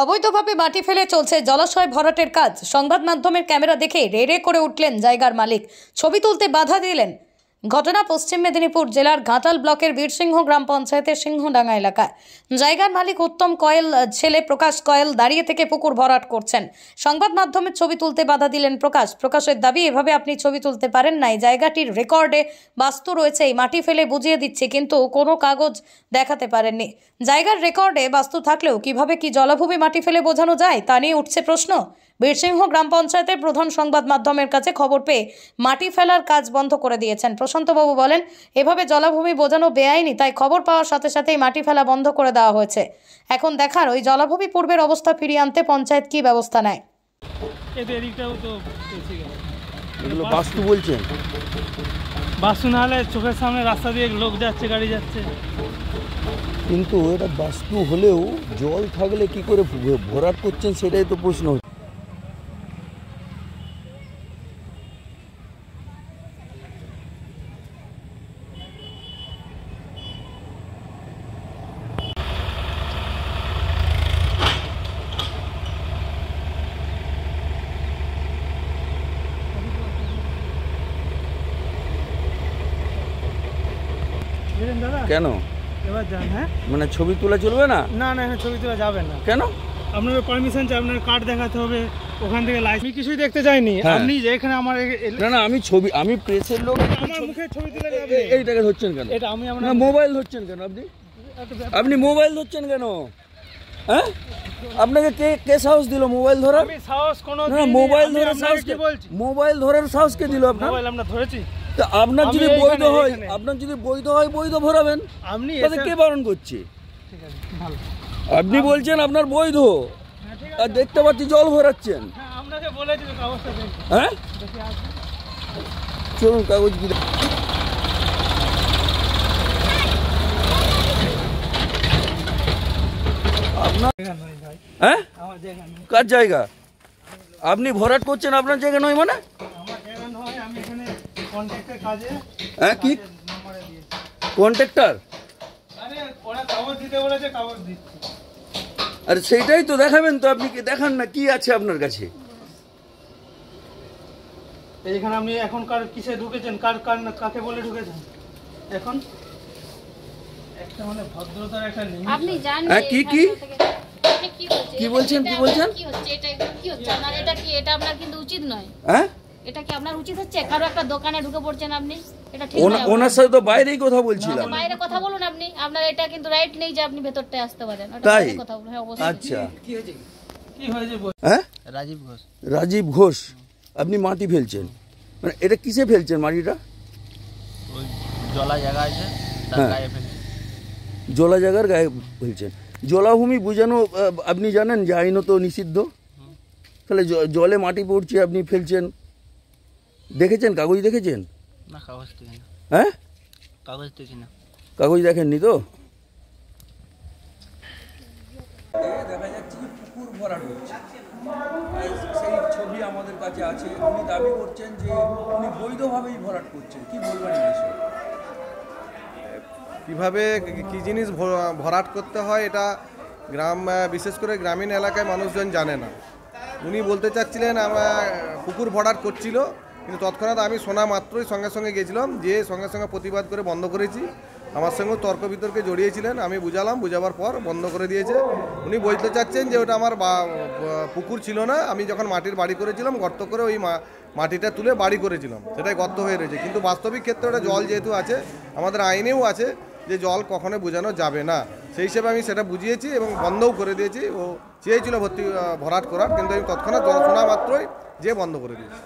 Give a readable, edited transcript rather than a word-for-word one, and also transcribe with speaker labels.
Speaker 1: অবৈধভাবে মাটি ফেলে চলছে জলাশয় ভরাটের কাজ। সংবাদ মাধ্যমের ক্যামেরা দেখে রে রে করে উঠলেন জায়গার মালিক, ছবি তুলতে বাধা দিলেন। ঘটনা পশ্চিম মেদিনীপুর জেলার ঘাটাল ব্লকের বীরসিংহ গ্রাম পঞ্চায়েতের সিংহডাঙ্গা এলাকায়। জায়গার মালিক উত্তম কয়েল ছেলে প্রকাশ কয়েল দাঁড়িয়ে থেকে পুকুর ভরাট করছেন। সংবাদ মাধ্যমের ছবি তুলতে বাধা দিলেন প্রকাশের দাবি, এভাবে আপনি ছবি তুলতে পারেন না। জায়গাটির রেকর্ডে বাস্তু রয়েছে, এই মাটি ফেলে বুঝিয়ে দিচ্ছে, কিন্তু কোনো কাগজ দেখাতে পারেননি। জায়গার রেকর্ডে বাস্তু থাকলেও কিভাবে কি জলাভূমি মাটি ফেলে বোঝানো যায় তা নিয়ে উঠছে প্রশ্ন। বীরসিংহ গ্রাম পঞ্চায়েতের প্রধান সংবাদ মাধ্যমের কাছে খবর পেয়ে মাটি ফেলার কাজ বন্ধ করে দিয়েছেন। প্রশান্তবাবু বলেন, এভাবে জলাভূমি বোঝানো বেআইনি, তাই খবর পাওয়ার সাথে সাথেই মাটি ফেলা বন্ধ করে দেওয়া হয়েছে। এখন দেখার ওই জলাভূমি পূর্বের অবস্থা ফিরিয়ে আনতে পঞ্চায়েত কি ব্যবস্থা নেয়।
Speaker 2: বাস্তু বলছেন,
Speaker 3: বাস্তু না হলে চোখের সামনে রাস্তা দিয়ে লোক যাচ্ছে, গাড়ি যাচ্ছে।
Speaker 2: কিন্তু এটা বাস্তু হলেও জল থাকলে কি করে ভরাট করছেন সেটাই তো প্রশ্ন। কেন
Speaker 3: এবার যান? হ্যাঁ,
Speaker 2: মানে ছবি তোলা চলবে না?
Speaker 3: না না, এখানে ছবি তোলা যাবে না।
Speaker 2: কেন?
Speaker 3: আপনার পারমিশন চাই, আপনার কার্ড দেখাতে হবে, ওখান থেকে লাইসেন্স। আমি কিছুই দেখতে যাইনি। আপনি এখানে আমার
Speaker 2: না না, আমি প্রেসের লোক,
Speaker 3: আমার মুখে ছবি তুলে যাবে।
Speaker 2: এইটাকে ধরছেন কেন?
Speaker 3: এটা আমি আপনার
Speaker 2: না, মোবাইল ধরছেন কেন? আপনি মোবাইল ধরছেন কেন? হ্যাঁ, আপনাকে কে সাহস দিল মোবাইল ধরার?
Speaker 3: আমি সাহস কোনো
Speaker 2: না, মোবাইল ধরার সাহস কে? মোবাইল ধরার সাহস কে দিল আপনার?
Speaker 3: মোবাইল আমরা ধরেছি।
Speaker 2: তো আপনার যদি বৈধ হয়, বৈধ ভরাবেন।
Speaker 3: আপনি
Speaker 2: কে বারণ করছে?
Speaker 3: ঠিক আছে, ভালো।
Speaker 2: আপনি বলছেন আপনার বৈধ, আর দেখতে পাচ্ছি জল ভরাচ্ছেন।
Speaker 3: হ্যাঁ, আপনাকে বলেছি তো কাগজটা দেখি।
Speaker 2: হ্যাঁ, চলুন কাগজ কি আপনার। হ্যাঁ, কার জায়গা? আপনি ভরাট করছেন, আপনার জায়গা নয় মানে? হ্যাঁ, কি কন্ট্রাক্টর? আরে সেইটাই তো দেখাবেন তো, আপনি কি দেখান না? কি আছে আপনার কাছে?
Speaker 3: এইখানে আপনি এখন কিসে ঢুকেছেন? কাকে বলে ঢুকেছেন? এখন একটা মানে ভদ্রতার একটা লিমিট আপনি জানেন।
Speaker 2: হ্যাঁ, কি বলছেন?
Speaker 4: কি হচ্ছে এটা? কি হচ্ছে আপনার? এটা আপনার কিন্তু উচিত নয়।
Speaker 2: হ্যাঁ,
Speaker 4: এটা কি আপনার উচিত হচ্ছে? কারো একটা দোকানে ঢুকে পড়ছেন আপনি, এটা ঠিক না।
Speaker 2: ওনার সাথে তো বাইরেই কথা বলছিলাম।
Speaker 4: বাইরে কথা বলুন আপনি, আপনার এটা কিন্তু রাইট নেই যে আপনি ভেতরটায় আসতে পারেন।
Speaker 2: তাই
Speaker 4: কথা বলুন। হ্যাঁ, অবশ্যই।
Speaker 2: আচ্ছা,
Speaker 3: কি হয়েছে?
Speaker 2: হ্যাঁ,
Speaker 3: রাজীব
Speaker 2: ঘোষ। আপনি মাটি ফেলছেন, মানে এটা কিসে ফেলছেন মাটিটা?
Speaker 5: ওই জলা জায়গা আছে, তার গায়ে ফেলছেন।
Speaker 2: জলা জায়গার গায়ে ফেলছেন। জলাভূমি বোঝানো আপনি জানেন যে আইনত নিষিদ্ধ। তাহলে জলে মাটি পড়ছে, আপনি ফেলছেন। দেখেছেন? কাগজ দেখেছেন?
Speaker 5: না, কাগজ দেখি না।
Speaker 2: হ্যাঁ,
Speaker 5: কাগজ দেখি না।
Speaker 2: কাগজ দেখেননি তো? দেখা যাচ্ছে যে পুকুর ভরাট হচ্ছে, সেই ছবি আমাদের কাছে আছে। উনি দাবি করছেন যে উনি বৈধভাবেই ভরাট করছেন। কি বলবেন এই বিষয়ে?
Speaker 6: কীভাবে কী জিনিস ভরাট করতে হয় এটা বিশেষ করে গ্রামীণ এলাকায় মানুষজন জানে না। উনি বলতে চাচ্ছিলেন আমার পুকুর ভরাট করছিল, কিন্তু তৎক্ষণাৎ আমি শোনা মাত্রই সঙ্গে সঙ্গে গেছিলাম, যে সঙ্গে সঙ্গে প্রতিবাদ করে বন্ধ করেছি। আমার সঙ্গে তর্ক বিতর্কে জড়িয়েছিলেন, আমি বুঝাবার পর বন্ধ করে দিয়েছে। উনি বলতে চাচ্ছেন যে ওটা আমার পুকুর ছিল না, আমি যখন মাটির বাড়ি করেছিলাম গর্ত করে ওই মাটিটা তুলে বাড়ি করেছিলাম, সেটাই গর্ত হয়ে রয়েছে। কিন্তু বাস্তবিক ক্ষেত্রে ওটা জল যেহেতু আছে, আমাদের আইনেও আছে যে জল কখনো বোঝানো যাবে না, সেই হিসেবে আমি সেটা বুঝিয়েছি এবং বন্ধও করে দিয়েছি। ও চেয়েছিল ভরাট করার, কিন্তু আমি তৎক্ষণাৎ শোনা মাত্রই যে বন্ধ করে দিয়েছি।